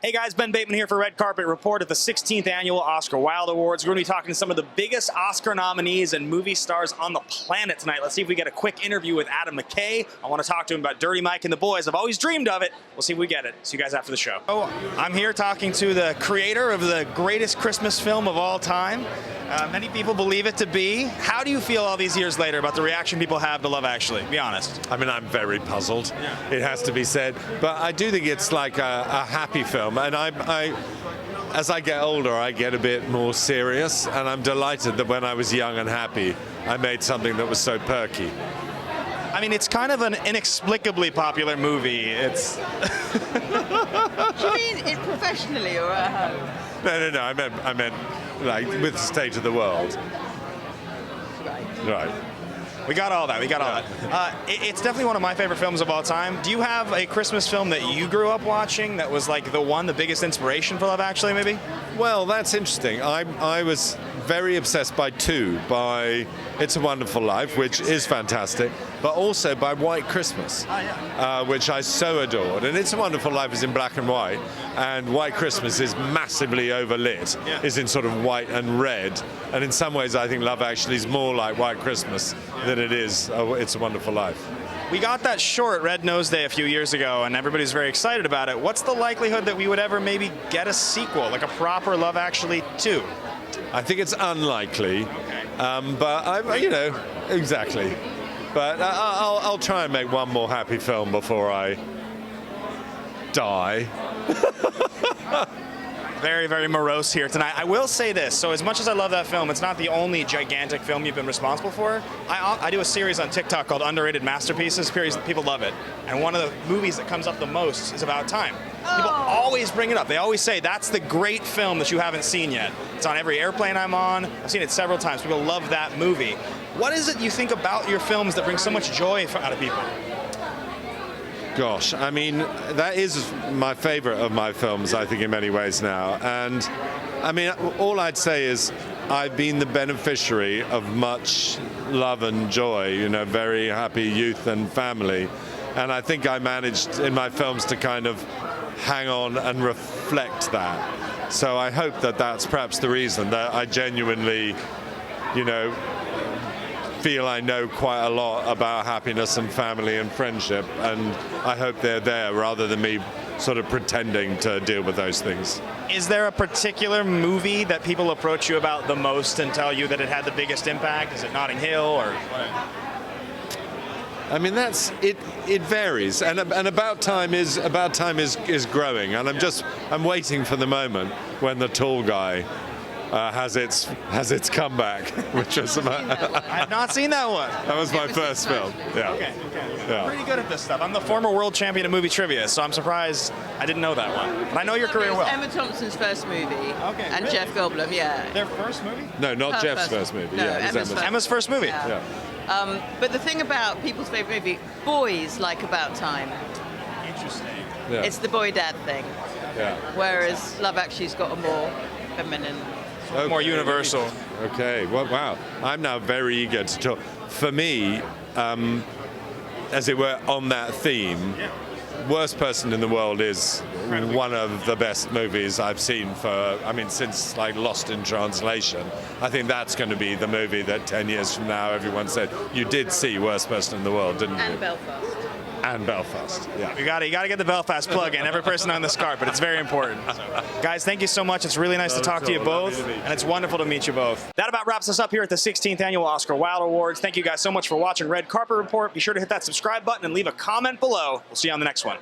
Hey guys, Ben Bateman here for Red Carpet Report at the 16th Annual Oscar Wilde Awards. We're going to be talking to some of the biggest Oscar nominees and movie stars on the planet tonight. Let's see if we get a quick interview with Adam McKay. I want to talk to him about Dirty Mike and the Boys. I've always dreamed of it. We'll see if we get it. See you guys after the show. Oh, I'm here talking to the creator of the greatest Christmas film of all time. Many people believe it to be. How do you feel all these years later about the reaction people have to Love Actually? Be honest. I mean, I'm very puzzled, it has to be said. But I do think it's like a happy film. And as I get older, I get a bit more serious. And I'm delighted that when I was young and happy, I made something that was so perky. I mean, it's kind of an inexplicably popular movie. It's... Do you mean it professionally or at home? No. I meant like with the state of the world. Right. We got all that. It's definitely one of my favorite films of all time. Do you have a Christmas film that you grew up watching that was like the biggest inspiration for Love Actually, maybe? Well, that's interesting. I was very obsessed by It's a Wonderful Life, which is fantastic, but also by White Christmas, which I so adored. And It's a Wonderful Life is in black and white, and White Christmas is massively overlit, is in sort of white and red. And in some ways, I think Love Actually is more like White Christmas than it is It's a Wonderful Life. We got that short, Red Nose Day, a few years ago, and everybody's very excited about it. What's the likelihood that we would ever maybe get a sequel, like a proper Love Actually 2? I think it's unlikely, but exactly. But I'll try and make one more happy film before I die. Very, very morose here tonight. I will say this, so as much as I love that film, it's not the only gigantic film you've been responsible for. I do a series on TikTok called Underrated Masterpieces. People love it. And one of the movies that comes up the most is About Time. People always bring it up. They always say, that's the great film that you haven't seen yet. It's on every airplane I'm on. I've seen it several times. People love that movie. What is it you think about your films that brings so much joy out of people? Gosh, I mean, that is my favorite of my films, I think, in many ways now. And, I mean, all I'd say is I've been the beneficiary of much love and joy, very happy youth and family. And I think I managed in my films to kind of hang on and reflect that. So I hope that that's perhaps the reason that I genuinely, feel I know quite a lot about happiness and family and friendship, and I hope they're there rather than me sort of pretending to deal with those things. Is there a particular movie that people approach you about the most and tell you that it had the biggest impact? Is it Notting Hill or what? I mean, it varies, and About Time is growing, and I'm waiting for the moment when the tall guy has its comeback, which was I have not seen that one. That was my first film. Yeah. Okay. Yeah. I'm pretty good at this stuff. I'm the former world champion of movie trivia, so I'm surprised I didn't know that one. But I know your career well. Emma Thompson's first movie. Okay. And really? Jeff Goldblum, yeah. Their first movie? No, not Jeff's first movie. No, it was Emma's first movie. Yeah. But the thing about people's favorite movie, boys like About Time. Interesting. Yeah. It's the boy-dad thing. Yeah. Whereas Love Actually's got a more feminine. Okay. More universal. Okay. Well, wow. I'm now very eager to talk. For me, as it were, on that theme, Worst Person in the World is one of the best movies I've seen since like Lost in Translation. I think that's going to be the movie that 10 years from now everyone said, you did see Worst Person in the World, didn't you? And Belfast. And Belfast, yeah. You got to get the Belfast plug in, every person on this card, but it's very important. So, guys, thank you so much. It's really nice to talk to you both, and it's wonderful to meet you both. That about wraps us up here at the 16th Annual Oscar Wilde Awards. Thank you guys so much for watching Red Carpet Report. Be sure to hit that subscribe button and leave a comment below. We'll see you on the next one.